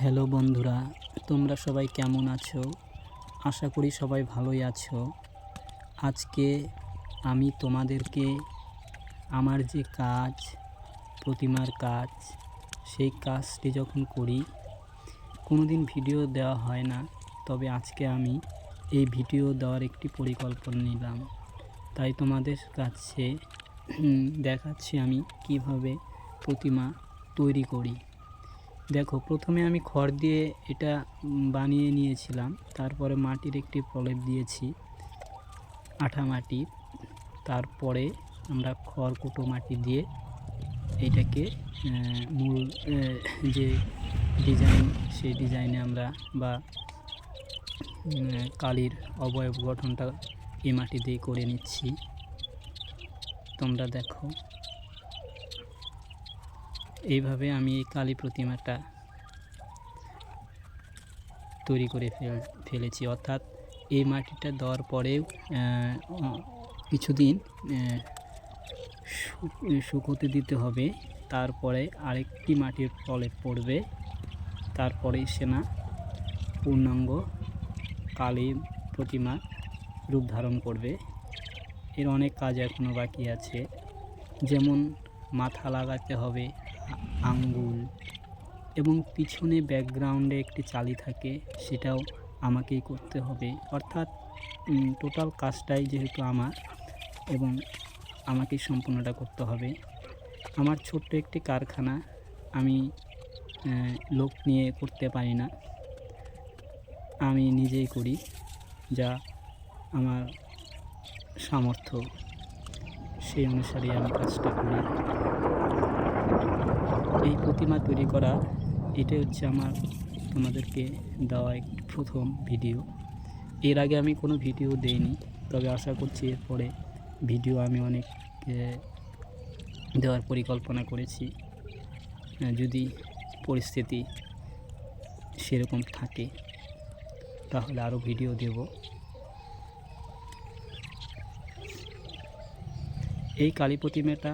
Hello বন্ধুরা, তোমরা সবাই কেমন আছো? আশা করি সবাই ভালোই আছো। আজকে আমি তোমাদেরকে আমার যে কাজ, প্রতিমার কাজ, সেই কাজটি যখন করি কোনো দিন ভিডিও দেওয়া হয় না, তবে আজকে আমি এই ভিডিও দেওয়ার একটি পরিকল্পনা নিলাম। তাই তোমাদের কাছে দেখাচ্ছি আমি কিভাবে প্রতিমা তৈরি করি। দেখো, প্রথমে আমি খড় দিয়ে এটা বানিয়ে নিয়েছিলাম। তারপরে মাটির একটি প্রলেপ দিয়েছি, আঠা মাটি। তারপরে আমরা খড়কুটো মাটি দিয়ে এটাকে মূল যে ডিজাইন, সেই ডিজাইনে আমরা বা কালির অবয়ব গঠনটা এই মাটি দিয়ে করে নিচ্ছি। তোমরা দেখো, এইভাবে আমি এই কালী প্রতিমাটা তৈরি করে ফেলেছি। অর্থাৎ এই মাটিটা দেওয়ার পরেও কিছুদিন শুকোতে দিতে হবে। তারপরে আরেকটি মাটির প্রলেপ পড়বে, তারপরেই সে না পূর্ণাঙ্গ কালী প্রতিমা রূপ ধারণ করবে। এর অনেক কাজ এখনও বাকি আছে, যেমন মাথা লাগাতে হবে, আঙ্গুল, এবং পিছনে ব্যাকগ্রাউন্ডে একটি চালি থাকে, সেটাও আমাকেই করতে হবে। অর্থাৎ টোটাল কাজটাই যেহেতু আমার এবং আমাকেই সম্পূর্ণটা করতে হবে। আমার ছোট্ট একটি কারখানা, আমি লোক নিয়ে করতে পারি না, আমি নিজেই করি যা আমার সামর্থ্য, সেই অনুসারে আমি কাজটা করি। এই প্রতিমা তৈরি করা, এটাই হচ্ছে আমার তোমাদেরকে দেওয়া একটি প্রথম ভিডিও। এর আগে আমি কোনো ভিডিও দেইনি, তবে আশা করছি এরপরে ভিডিও আমি অনেক দেওয়ার পরিকল্পনা করেছি। যদি পরিস্থিতি সেরকম থাকে তাহলে আরও ভিডিও দেব। এই কালী প্রতিমাটা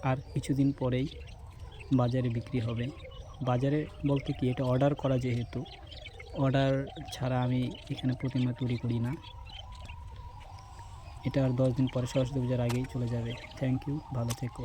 আর কিছুদিন পরেই বাজারে বিক্রি হবে। বাজারে বলতে কি, এটা অর্ডার করা, যেহেতু অর্ডার ছাড়া আমি এখানে প্রতিমা তৈরি করি না। এটা আর 10 দিন পরে, সরস্বতী পূজার আগেই চলে যাবে। থ্যাংক ইউ, ভালো থেকো।